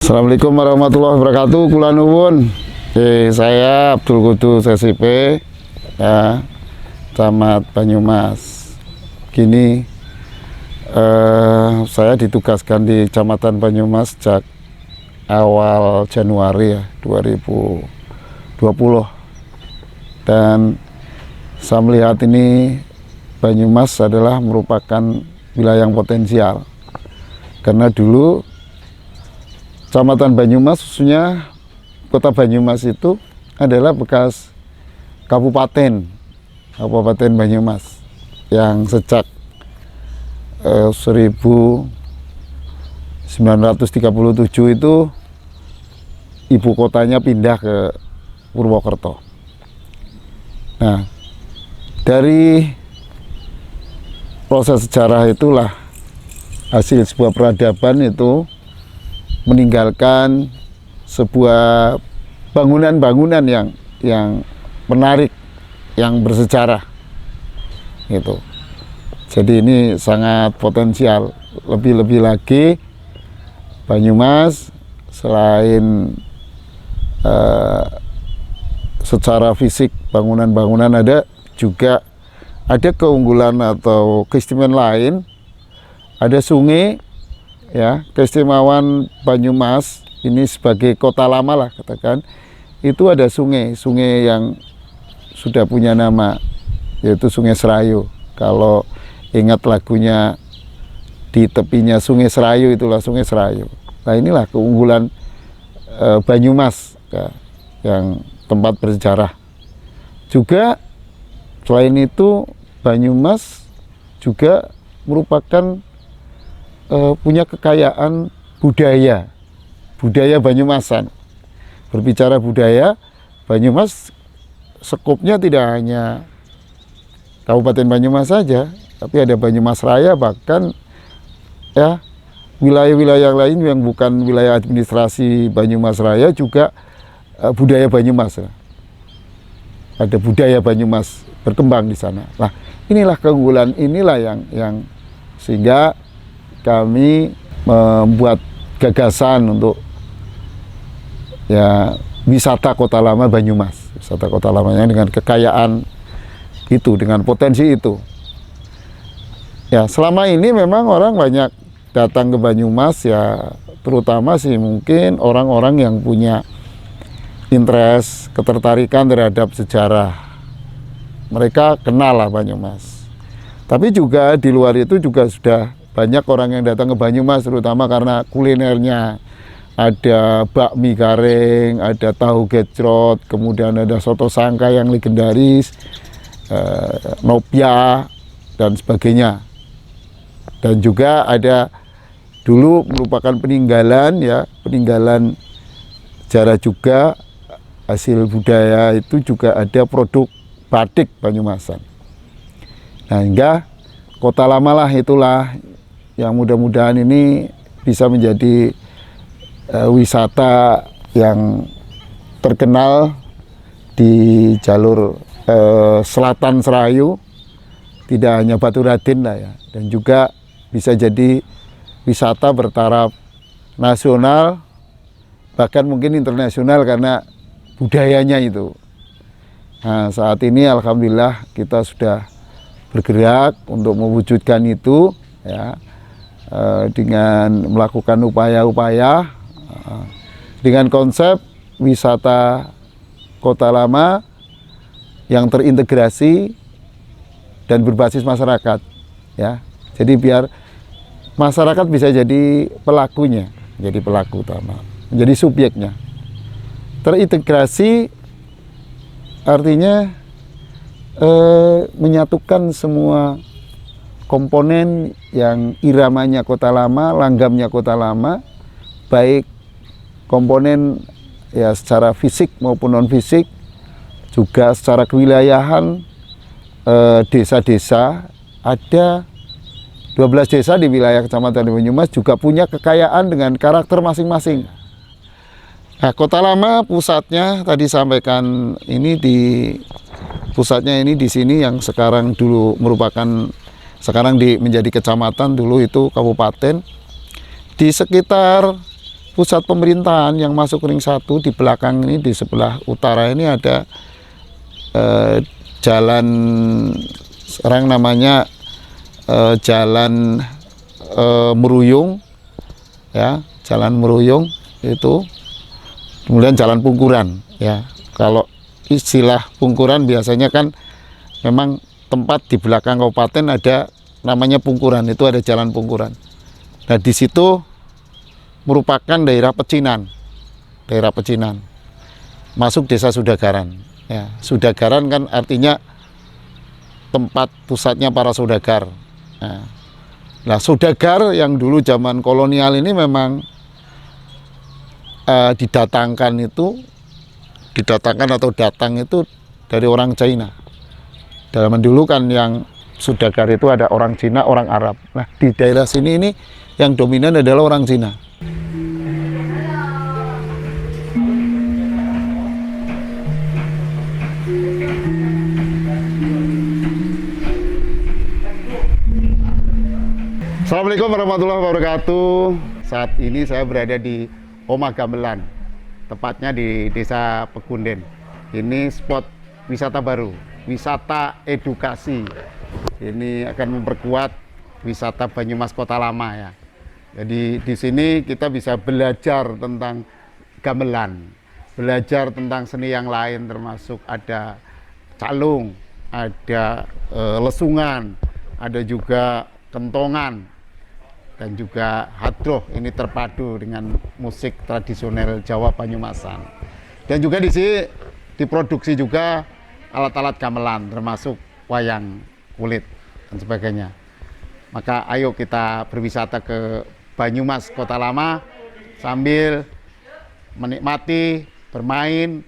Assalamualaikum warahmatullahi wabarakatuh. Kula nuwun. Saya Abdul Kudus SIP, ya, Camat Banyumas. Gini, saya ditugaskan di Kecamatan Banyumas sejak awal Januari ya, 2020. Dan saya melihat ini Banyumas adalah merupakan wilayah yang potensial. Karena dulu Kecamatan Banyumas, khususnya Kota Banyumas itu adalah bekas Kabupaten Banyumas yang sejak 1937 itu ibu kotanya pindah ke Purwokerto. Nah, dari proses sejarah itulah hasil sebuah peradaban itu meninggalkan sebuah bangunan-bangunan yang menarik, yang bersejarah gitu. Jadi ini sangat potensial. Lebih-lebih lagi Banyumas selain secara fisik bangunan-bangunan juga ada keunggulan atau keistimewaan lain. Ada sungai, ya, keistimewaan Banyumas ini sebagai kota lama lah katakan, itu ada sungai yang sudah punya nama, yaitu Sungai Serayu. Kalau ingat lagunya Di Tepinya Sungai Serayu, itulah Sungai Serayu. Nah, inilah keunggulan Banyumas ya, yang tempat bersejarah. Juga selain itu Banyumas juga merupakan punya kekayaan budaya Banyumasan. Berbicara budaya, Banyumas sekupnya tidak hanya Kabupaten Banyumas saja, tapi ada Banyumas Raya, bahkan ya wilayah-wilayah lain yang bukan wilayah administrasi Banyumas Raya juga budaya Banyumas. Ada budaya Banyumas berkembang di sana. Nah, inilah keunggulan, inilah yang sehingga kami membuat gagasan untuk ya wisata Kota Lama Banyumas. Wisata Kota Lamanya dengan kekayaan itu, dengan potensi itu. Ya, selama ini memang orang banyak datang ke Banyumas ya, terutama sih mungkin orang-orang yang punya interest, ketertarikan terhadap sejarah. Mereka kenal lah Banyumas. Tapi juga di luar itu juga sudah banyak orang yang datang ke Banyumas, terutama karena kulinernya. Ada bakmi garing, ada tahu gejrot, kemudian ada soto sangka yang legendaris, nopia, dan sebagainya. Dan juga ada dulu merupakan peninggalan sejarah juga, hasil budaya itu juga ada produk batik Banyumasan. Nah, hingga Kota Lama lah itulah yang mudah-mudahan ini bisa menjadi wisata yang terkenal di jalur selatan Serayu, tidak hanya Baturadin lah ya, dan juga bisa jadi wisata bertaraf nasional, bahkan mungkin internasional karena budayanya itu. Nah, saat ini alhamdulillah kita sudah bergerak untuk mewujudkan itu ya, dengan melakukan upaya-upaya dengan konsep wisata Kota Lama yang terintegrasi dan berbasis masyarakat ya. Jadi biar masyarakat bisa jadi pelakunya, jadi pelaku utama, menjadi subjeknya. Terintegrasi artinya menyatukan semua komponen yang iramanya Kota Lama, langgamnya Kota Lama, baik komponen ya secara fisik maupun non fisik, juga secara kewilayahan. Desa-desa, ada 12 desa di wilayah Kecamatan Banyumas juga punya kekayaan dengan karakter masing-masing. Nah, Kota Lama pusatnya tadi sampaikan ini pusatnya ini di sini yang sekarang dulu merupakan menjadi kecamatan, dulu itu kabupaten. Di sekitar pusat pemerintahan yang masuk ring 1 di belakang ini, di sebelah utara ini ada jalan, sekarang namanya jalan Meruyung, ya, jalan Meruyung itu, kemudian jalan Pungkuran, ya. Kalau istilah Pungkuran biasanya kan memang tempat di belakang kabupaten ada namanya Pungkuran, itu ada jalan Pungkuran. Nah, di situ merupakan daerah pecinan, masuk desa Sudagaran. Ya, Sudagaran kan artinya tempat pusatnya para saudagar. Nah, saudagar yang dulu zaman kolonial ini memang didatangkan atau datang itu dari orang China. Zaman dulu kan yang saudagar itu ada orang Cina, orang Arab. Nah, di daerah sini ini yang dominan adalah orang Cina. Assalamualaikum warahmatullahi wabarakatuh. Saat ini saya berada di Omah Gamelan, tepatnya di Desa Pekunden. Ini spot wisata baru, wisata edukasi. Ini akan memperkuat wisata Banyumas Kota Lama, ya. Jadi di sini kita bisa belajar tentang gamelan, belajar tentang seni yang lain, termasuk ada calung, ada lesungan, ada juga kentongan, dan juga hadroh. Ini terpadu dengan musik tradisional Jawa Banyumasan. Dan juga di sini diproduksi juga alat-alat gamelan, termasuk wayang kulit dan sebagainya. Maka ayo kita berwisata ke Banyumas Kota Lama sambil menikmati bermain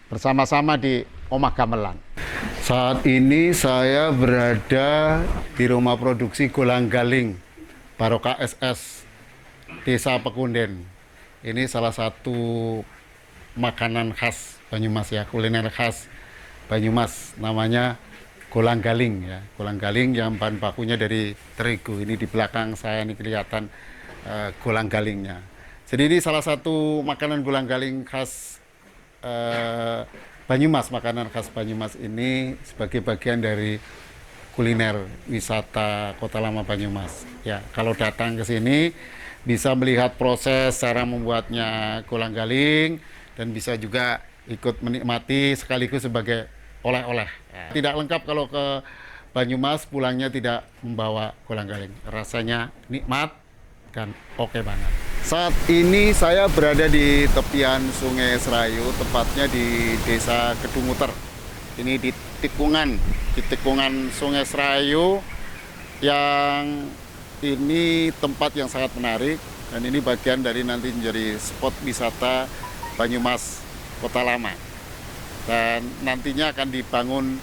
bersama-sama di Omah Gamelan. Saat ini saya berada di rumah produksi Golang Galing Barokah SS Desa Pekunden. Ini salah satu makanan khas Banyumas, ya, kuliner khas Banyumas, namanya Golang Galing, ya. Golang Galing yang bahan bakunya dari terigu. Ini di belakang saya ini kelihatan golang galingnya. Jadi ini salah satu makanan golang galing khas Banyumas. Makanan khas Banyumas ini sebagai bagian dari kuliner wisata Kota Lama Banyumas. Ya, kalau datang ke sini bisa melihat proses cara membuatnya golang galing dan bisa juga ikut menikmati sekaligus sebagai oleh-oleh. Ya. Tidak lengkap kalau ke Banyumas pulangnya tidak membawa golang galing. Rasanya nikmat dan oke banget. Saat ini saya berada di tepian Sungai Serayu, tepatnya di Desa Kedunguter. Ini di tikungan Sungai Serayu, yang ini tempat yang sangat menarik, dan ini bagian dari nanti menjadi spot wisata Banyumas Kota Lama. Dan nantinya akan dibangun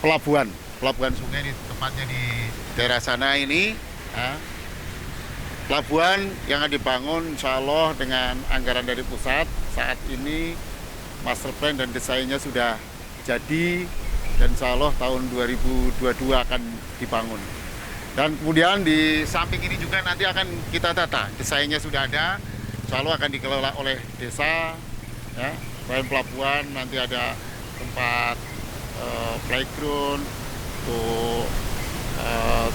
pelabuhan sungai, di tempatnya di daerah sana ini. Pelabuhan yang akan dibangun insya Allah dengan anggaran dari pusat. Saat ini master plan dan desainnya sudah jadi, dan insya Allah tahun 2022 akan dibangun. Dan kemudian di samping ini juga nanti akan kita tata, desainnya sudah ada, insya Allah akan dikelola oleh desa, ya. Selain pelabuhan nanti ada tempat playground, untuk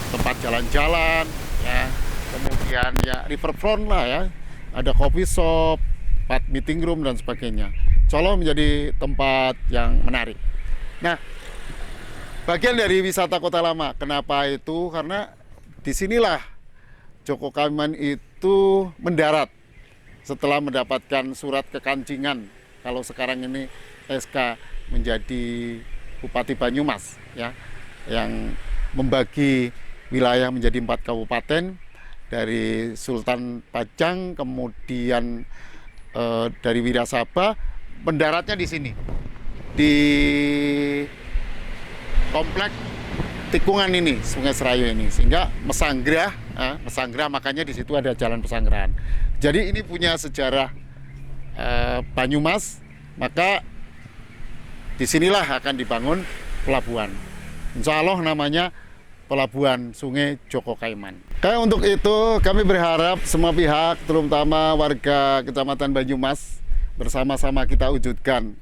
tempat jalan-jalan, ya. Kemudian ya riverfront lah, ya, ada coffee shop, tempat meeting room dan sebagainya. Insya Allah menjadi tempat yang menarik. Nah, bagian dari wisata Kota Lama. Kenapa itu? Karena disinilah Joko Kaminman itu mendarat setelah mendapatkan surat kekancingan. Kalau sekarang ini SK menjadi Bupati Banyumas, ya, yang membagi wilayah menjadi 4 kabupaten, dari Sultan Pajang, kemudian dari Wirasaba, mendaratnya di sini, di komplek tikungan ini, Sungai Serayu ini, sehingga Mesanggera, makanya di situ ada jalan Pesanggerahan. Jadi ini punya sejarah Banyumas, maka disinilah akan dibangun pelabuhan. Insya Allah namanya pelabuhan Sungai Joko Kaiman. Kayak untuk itu kami berharap semua pihak, terutama warga Kecamatan Banyumas, bersama-sama kita wujudkan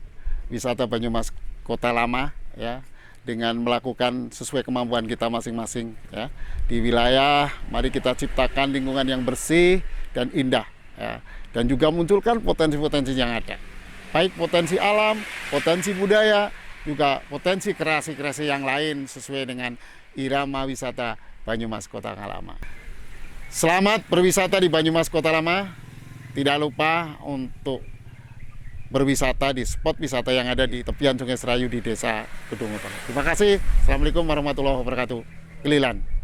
wisata Banyumas Kota Lama ya, dengan melakukan sesuai kemampuan kita masing-masing ya. Di wilayah, mari kita ciptakan lingkungan yang bersih dan indah ya, dan juga munculkan potensi-potensi yang ada. Baik potensi alam, potensi budaya, juga potensi kreasi-kreasi yang lain sesuai dengan irama wisata Banyumas Kota Lama. Selamat berwisata di Banyumas Kota Lama. Tidak lupa untuk berwisata di spot wisata yang ada di tepian Sungai Serayu di Desa Kedung Utara. Terima kasih. Assalamualaikum warahmatullahi wabarakatuh. Kelilan.